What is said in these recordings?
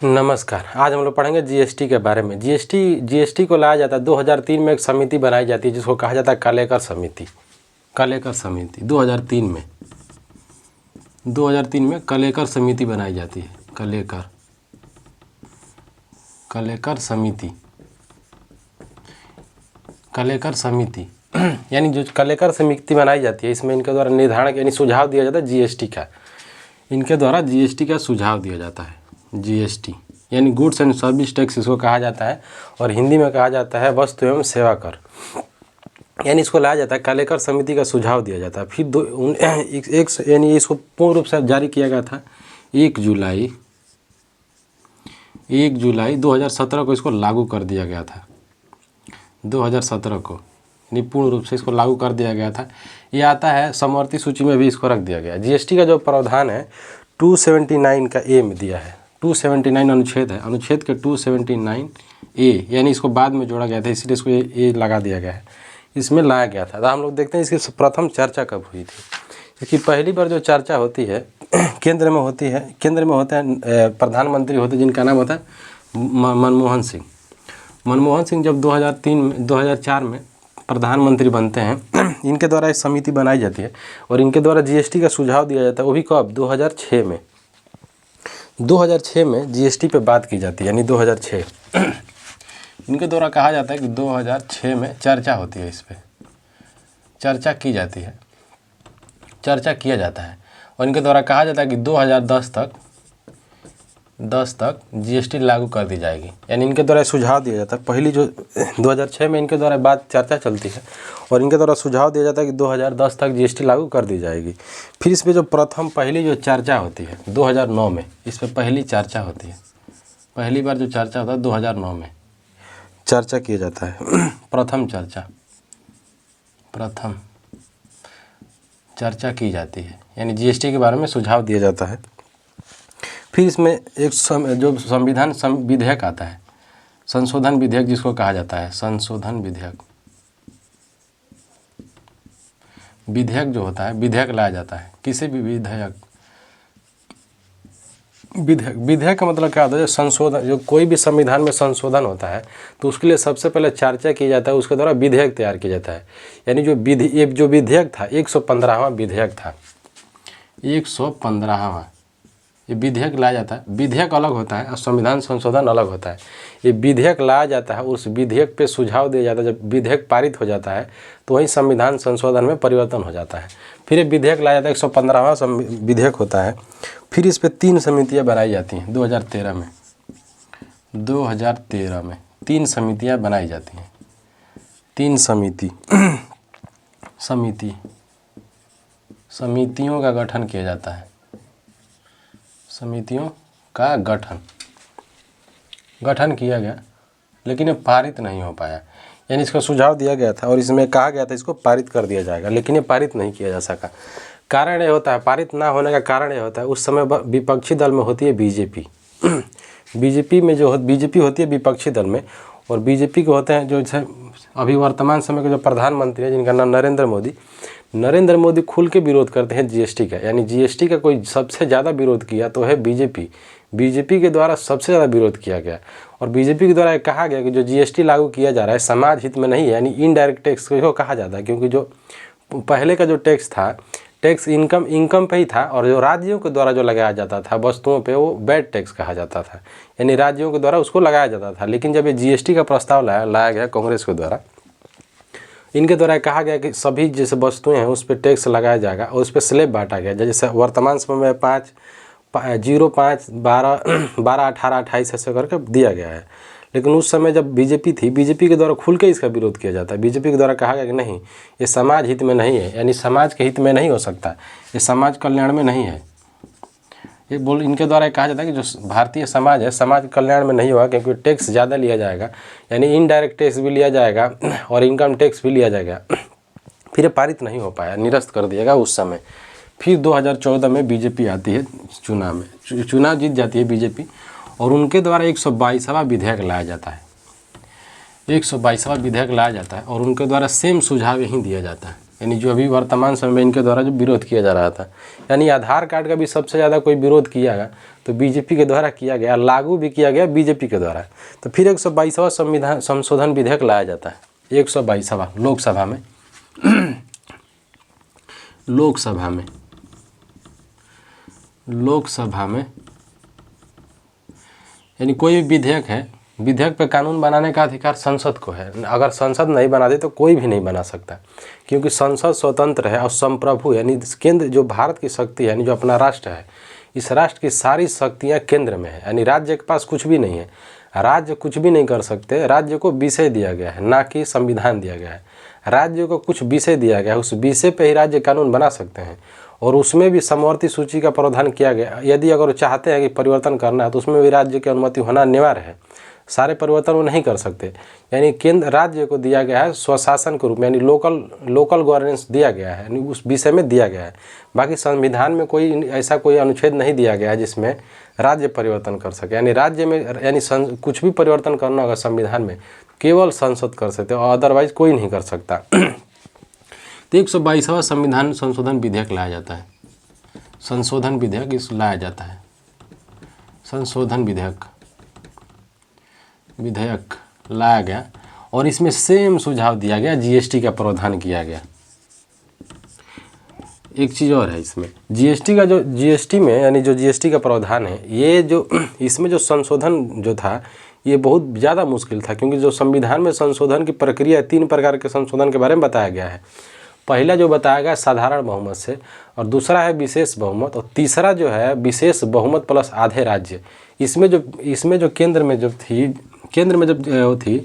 नमस्कार। आज हम लोग पढ़ेंगे जीएसटी के बारे में। जीएसटी को लाया जाता है 2003 में। एक समिति बनाई जाती है जिसको कहा जाता है कालेकर समिति। 2003 में कालेकर समिति बनाई जाती है। कालेकर समिति यानी जो कालेकर समिति बनाई जाती है, इसमें इनके द्वारा निर्धारण यानी सुझाव दिया जाता है जीएसटी का। इनके द्वारा जीएसटी का सुझाव दिया जाता है। जीएसटी यानी गुड्स एंड सर्विस टैक्स इसको कहा जाता है, और हिंदी में कहा जाता है वस्तु एवं सेवा कर। यानी इसको लाया जाता है, कालेकर समिति का सुझाव दिया जाता है। फिर यानी इसको पूर्ण रूप से जारी किया गया था 1 जुलाई 2017 को इसको लागू कर दिया गया था। 2017 को यानी पूर्ण रूप से इसको लागू कर दिया गया था। ये आता है समवर्ती सूची में भी इसको रख दिया गया। जीएसटी का जो प्रावधान है 279 का ए में दिया है। 279 अनुच्छेद है, अनुच्छेद के 279 ए, यानी इसको बाद में जोड़ा गया था, इसलिए इसको ए लगा दिया गया है, इसमें लाया गया था। तो हम लोग देखते हैं इसकी प्रथम चर्चा कब हुई थी। क्योंकि पहली बार जो चर्चा होती है केंद्र में होते हैं प्रधानमंत्री होते हैं जिनका नाम होता है मनमोहन सिंह। मनमोहन सिंह जब 2004 में प्रधानमंत्री बनते हैं, इनके द्वारा एक समिति बनाई जाती है और इनके द्वारा जीएसटी का सुझाव दिया जाता है। वो भी कब? 2006 में जीएसटी पे बात की जाती है, यानी 2006 इनके द्वारा कहा जाता है कि 2006 में चर्चा होती है, इस पर चर्चा की जाती है, चर्चा किया जाता है। और इनके द्वारा कहा जाता है कि 2010 तक जीएसटी लागू कर दी जाएगी। यानी इनके द्वारा सुझाव दिया जाता है। पहली जो 2006 में इनके द्वारा बात चर्चा चलती है और इनके द्वारा सुझाव दिया जाता है कि 2010 तक जीएसटी लागू कर दी जाएगी। फिर इस पर जो पहली जो चर्चा होती है 2009 में, इस पर पहली चर्चा होती है। पहली बार जो चर्चा होता है 2009 में चर्चा किया जाता है। प्रथम चर्चा की जाती है, यानी जीएसटी के बारे में सुझाव दिया जाता है। फिर इसमें एक जो संविधान विधेयक आता है, संशोधन विधेयक जिसको कहा जाता है, संशोधन विधेयक जो होता है, विधेयक लाया जाता है। किसी भी विधेयक का मतलब क्या होता है? संशोधन, जो कोई भी संविधान में संशोधन होता है तो उसके लिए सबसे पहले चर्चा की जाता है, उसके द्वारा विधेयक तैयार किया जाता है। यानी जो विधेयक था 115वां विधेयक था, 115वां ये विधेयक लाया जाता है। विधेयक अलग होता है और संविधान संशोधन अलग होता है। ये विधेयक लाया जाता है, उस विधेयक पे सुझाव दिया जाता है। जब विधेयक पारित हो जाता है तो वही संविधान संशोधन में परिवर्तन हो जाता है। फिर ये विधेयक लाया जाता है, 115वां विधेयक होता है। फिर इस पर 3 समितियाँ बनाई जाती हैं। 2013 में 3 समितियाँ बनाई जाती हैं। 3 समितियों का गठन किया जाता है। समितियों का गठन किया गया, लेकिन ये पारित नहीं हो पाया। यानी इसका सुझाव दिया गया था और इसमें कहा गया था इसको पारित कर दिया जाएगा, लेकिन ये पारित नहीं किया जा सका। कारण ये होता है, पारित ना होने का कारण ये होता है, उस समय विपक्षी दल में होती है बीजेपी। बीजेपी होती है विपक्षी दल में, और बीजेपी के होते हैं जो अभी वर्तमान समय के जो प्रधानमंत्री है जिनका नाम नरेंद्र मोदी खुल के विरोध करते हैं जीएसटी का। यानी जीएसटी का कोई सबसे ज़्यादा विरोध किया तो है बीजेपी के द्वारा सबसे ज़्यादा विरोध किया गया। और बीजेपी के द्वारा कहा गया कि जो जीएसटी लागू किया जा रहा है समाज हित में नहीं है, यानी इनडायरेक्ट टैक्स को कहा जाता है। क्योंकि जो पहले का जो टैक्स था, टैक्स इनकम पे ही था, और जो राज्यों के द्वारा जो लगाया जाता था वस्तुओं पे, वो बैड टैक्स कहा जाता था, यानी राज्यों के द्वारा उसको लगाया जाता था। लेकिन जब ये जीएसटी का प्रस्ताव लाया गया कांग्रेस के द्वारा, इनके द्वारा कहा गया कि सभी जैसे वस्तुएं हैं उस पर टैक्स लगाया जाएगा और उस पर स्लैब बांटा गया। जैसे वर्तमान समय में 5, 0, 5, 12, 18, 28 ऐसे करके दिया गया है। लेकिन उस समय जब बीजेपी थी, बीजेपी के द्वारा खुल के इसका विरोध किया जाता है। बीजेपी के द्वारा कहा गया कि नहीं, ये समाज हित में नहीं है, यानी समाज के हित में नहीं हो सकता, ये समाज कल्याण में नहीं है। इनके द्वारा कहा जाता है कि जो भारतीय समाज है, समाज कल्याण में नहीं होगा, क्योंकि टैक्स ज़्यादा लिया जाएगा, यानी इनडायरेक्ट टैक्स भी लिया जाएगा और इनकम टैक्स भी लिया जाएगा। फिर ये पारित नहीं हो पाया, निरस्त कर दिया गया उस समय। फिर 2014 में बीजेपी आती है, चुनाव जीत जाती है बीजेपी, और उनके द्वारा 122वां विधेयक लाया जाता है। 122वां विधेयक लाया जाता है और उनके द्वारा सेम सुझाव यही दिया जाता है। यानी जो अभी वर्तमान समय में इनके द्वारा जो विरोध किया जा रहा था, यानी आधार कार्ड का भी सबसे ज़्यादा कोई विरोध किया गया तो बीजेपी के द्वारा किया गया, लागू भी किया गया बीजेपी के द्वारा। तो फिर 122वां संविधान संशोधन विधेयक लाया जाता है, 122वां लोकसभा में लोकसभा में यानी कोई भी विधेयक है, विधेयक पे कानून बनाने का अधिकार संसद को है। अगर संसद नहीं बना दे तो कोई भी नहीं बना सकता, क्योंकि संसद स्वतंत्र है और संप्रभु, यानी केंद्र जो भारत की शक्ति है, यानी जो अपना राष्ट्र है, इस राष्ट्र की सारी शक्तियाँ केंद्र में है। यानी राज्य के पास कुछ भी नहीं है, राज्य कुछ भी नहीं कर सकते। राज्य को विषय दिया गया है, ना कि संविधान दिया गया है। राज्य को कुछ विषय दिया गया है, उस विषय पे ही राज्य कानून बना सकते हैं। और उसमें भी समवर्ती सूची का प्रावधान किया गया। यदि अगर चाहते हैं कि परिवर्तन करना है तो उसमें भी राज्य की अनुमति होना अनिवार्य है। सारे परिवर्तन वो नहीं कर सकते। यानी केंद्र राज्य को दिया गया है स्वशासन के रूप में, यानी लोकल गवर्नेंस दिया गया है, यानी उस विषय में दिया गया है। बाकी संविधान में कोई ऐसा कोई अनुच्छेद नहीं दिया गया है जिसमें राज्य परिवर्तन कर सके। यानी राज्य में यानी कुछ भी परिवर्तन करना होगा संविधान में केवल संसद कर सकते और अदरवाइज कोई नहीं कर सकता। तो 122वां संविधान संशोधन विधेयक लाया जाता है, संशोधन विधेयक इस लाया जाता है, संशोधन विधेयक लाया गया। और इसमें सेम सुझाव दिया गया, जीएसटी का प्रावधान किया गया। एक चीज़ और है इसमें, जीएसटी का जो जीएसटी में यानी जो जीएसटी का प्रावधान है, ये जो इसमें जो संशोधन जो था ये बहुत ज़्यादा मुश्किल था, क्योंकि जो संविधान में संशोधन की प्रक्रिया 3 प्रकार के संशोधन के बारे में बताया गया है। पहला जो बताया गया साधारण बहुमत से, और दूसरा है विशेष बहुमत, और तीसरा जो है विशेष बहुमत प्लस आधे राज्य। इसमें जो केंद्र में जब थी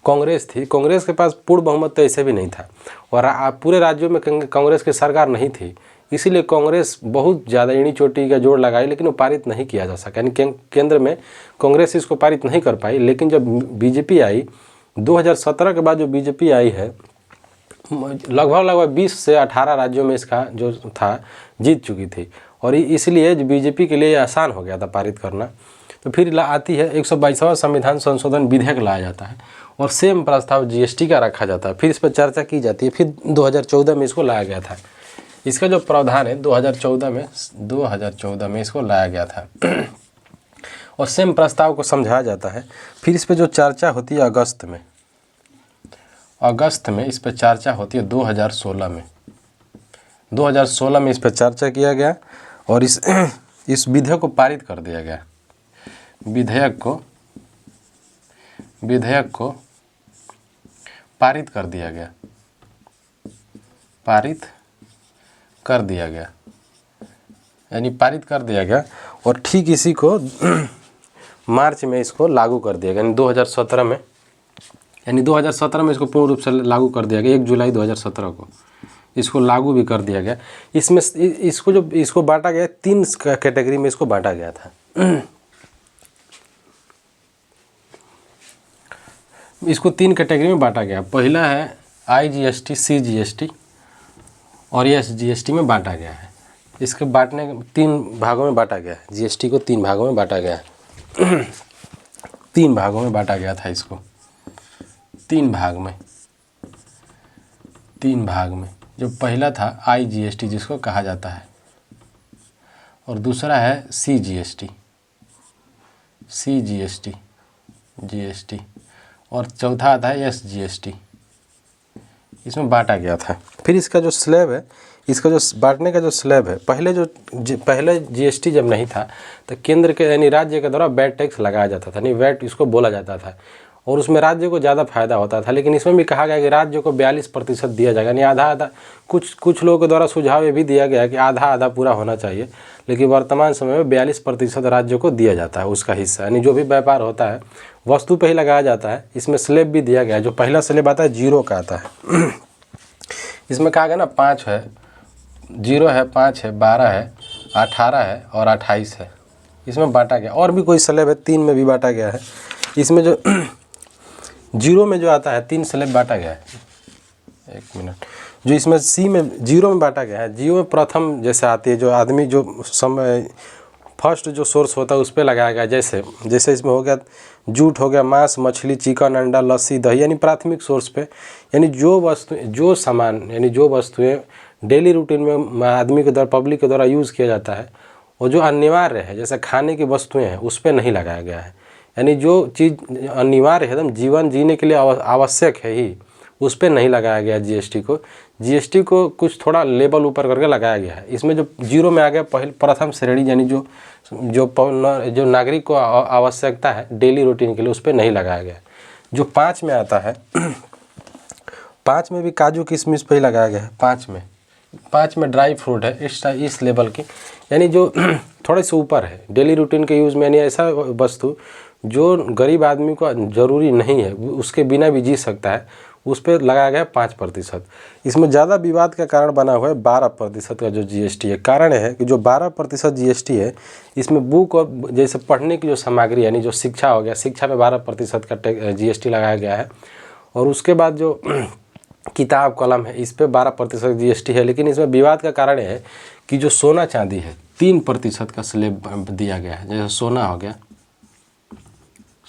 कांग्रेस थी, कांग्रेस के पास पूर्ण बहुमत तो ऐसे भी नहीं था, और पूरे राज्यों में कांग्रेस की सरकार नहीं थी, इसीलिए कांग्रेस बहुत ज़्यादा ईंटी चोटी का जोड़ लगाई, लेकिन वो पारित नहीं किया जा सका। यानी केंद्र में कांग्रेस इसको पारित नहीं कर पाई। लेकिन जब बीजेपी आई 2017 के बाद, जो बीजेपी आई है लगभग 20 से 18 राज्यों में इसका जो था जीत चुकी थी, और इसलिए बीजेपी के लिए आसान हो गया था पारित करना। तो फिर आती है 122वां संविधान संशोधन विधेयक लाया जाता है, और सेम प्रस्ताव जीएसटी का रखा जाता है। फिर इस पर चर्चा की जाती है। फिर 2014 में इसको लाया गया था। इसका जो प्रावधान है 2014 में इसको लाया गया था और सेम प्रस्ताव को समझाया जाता है। फिर इस पर जो चर्चा होती है अगस्त में इस पर चर्चा होती है 2016 में इस पर चर्चा किया गया, और इस विधेयक को पारित कर दिया गया। विधेयक को पारित कर दिया गया, और ठीक इसी को मार्च में इसको लागू कर दिया गया। यानी 2017 में इसको पूर्ण रूप से लागू कर दिया गया। 1 जुलाई 2017 को इसको लागू भी कर दिया गया। इसमें इसको बांटा गया 3 कैटेगरी में इसको बांटा गया था। इसको 3 कैटेगरी में बांटा गया। पहला है IGST, CGST और SGST में बांटा गया है। इसके बांटने 3 भागों में बांटा गया है। जीएसटी को 3 भागों में बांटा गया है। 3 भागों में बांटा गया था इसको, 3 भाग में। जो पहला था IGST जिसको कहा जाता है, और दूसरा है CGST, GST, और चौथा आता है SGST। इसमें बांटा गया था। फिर इसका जो स्लैब है, इसका जो बांटने का जो स्लैब है, पहले जीएसटी जब नहीं था तो केंद्र के यानी राज्य के द्वारा वैट टैक्स लगाया जाता था, नहीं वैट इसको बोला जाता था, और उसमें राज्य को ज़्यादा फायदा होता था। लेकिन इसमें भी कहा गया कि राज्य को 42% दिया जाएगा, यानी आधा। कुछ लोगों के द्वारा सुझाव ये भी दिया गया कि आधा पूरा होना चाहिए, लेकिन वर्तमान समय में 42% राज्य को दिया जाता है उसका हिस्सा। यानी जो भी व्यापार होता है वस्तु पे ही लगाया जाता है। इसमें स्लैब भी दिया गया है। जो पहला स्लैब आता है 0 का आता है। इसमें कहा गया ना 5 है, 0 है, 5 है, 12 है, 18 है और 28 है। इसमें बांटा गया। और भी कोई स्लैब है 3 में भी बांटा गया है। इसमें जो 0 में जो आता है 3 स्लैब बांटा गया है। 1 मिनट। जो इसमें C में 0 में बांटा गया है, 0 में प्रथम जैसे आती है, जो आदमी जो समय फर्स्ट जो सोर्स होता है उस पर लगाया गया। जैसे जैसे इसमें हो गया जूट, हो गया मांस, मछली, चिकन, अंडा, लस्सी, दही, यानी प्राथमिक सोर्स पे, यानी जो वस्तुएं, जो सामान, यानी जो वस्तुएं डेली रूटीन में आदमी के द्वारा, पब्लिक के द्वारा यूज़ किया जाता है, और जो अनिवार्य है जैसे खाने की वस्तुएं हैं उस पर नहीं लगाया गया है। यानी जो चीज़ अनिवार्य है, एकदम जीवन जीने के लिए आवश्यक है ही, उस पर नहीं लगाया गया जीएसटी को। जीएसटी को कुछ थोड़ा लेवल ऊपर करके लगाया गया है। इसमें जो जीरो में आ गया प्रथम श्रेणी, यानी जो नागरिक को आवश्यकता है डेली रूटीन के लिए, उस पर नहीं लगाया गया। जो 5 में आता है 5 में भी काजू किशमिश पे ही लगाया गया है। 5 में ड्राई फ्रूट है, इस लेवल की, यानी जो थोड़े से ऊपर है डेली रूटीन के यूज़ में, यानी ऐसा वस्तु जो गरीब आदमी को ज़रूरी नहीं है, उसके बिना भी जी सकता है, उस पर लगाया गया 5%। इसमें ज़्यादा विवाद का कारण बना हुआ है 12% का जो जीएसटी है। कारण है कि जो 12% जीएसटी है, इसमें बुक और जैसे पढ़ने की जो सामग्री, यानी जो शिक्षा हो गया, शिक्षा में 12% का जीएसटी लगाया गया है। और उसके बाद जो किताब कलम है, इस पर 12% जीएसटी है। लेकिन इसमें विवाद का कारण है कि जो सोना चांदी है 3% का स्लैब दिया गया है। जैसे सोना हो गया,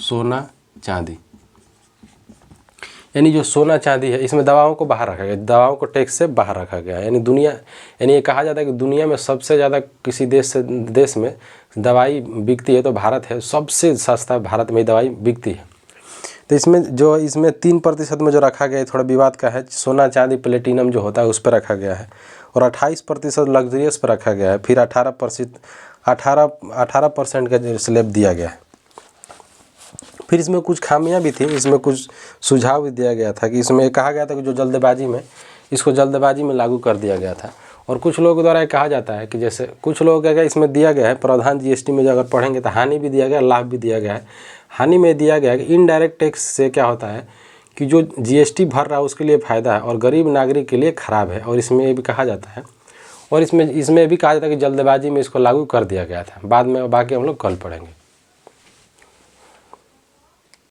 सोना चांदी, यानी जो सोना चांदी है, इसमें दवाओं को बाहर रखा गया, दवाओं को टैक्स से बाहर रखा गया। यानी यानी ये कहा जाता है कि दुनिया में सबसे ज़्यादा किसी देश में दवाई बिकती है तो भारत है, सबसे सस्ता भारत में ही दवाई बिकती है। तो इसमें 3% में जो रखा गया है, थोड़ा विवाद का है। सोना चांदी प्लेटिनम जो होता है उस पर रखा गया है। और 28% लग्जरियस पर रखा गया है। फिर 18% का स्लैब दिया गया है। फिर इसमें कुछ खामियां भी थी, इसमें कुछ सुझाव भी दिया गया था कि इसमें कहा गया था कि जो जल्दबाजी में लागू कर दिया गया था। और कुछ लोगों द्वारा कहा जाता है कि जैसे कुछ लोगों का इसमें दिया गया है, प्रावधान जीएसटी में जो अगर पढ़ेंगे तो हानि भी दिया गया, लाभ भी दिया गया है। हानि में दिया गया है कि इनडायरेक्ट टैक्स से क्या होता है कि जो जीएसटी भर रहा है उसके लिए फ़ायदा है और गरीब नागरिक के लिए ख़राब है। और इसमें ये भी कहा जाता है, और इसमें भी कहा जाता है कि जल्दबाजी में इसको लागू कर दिया गया था। बाद में बाकी हम लोग कल पढ़ेंगे।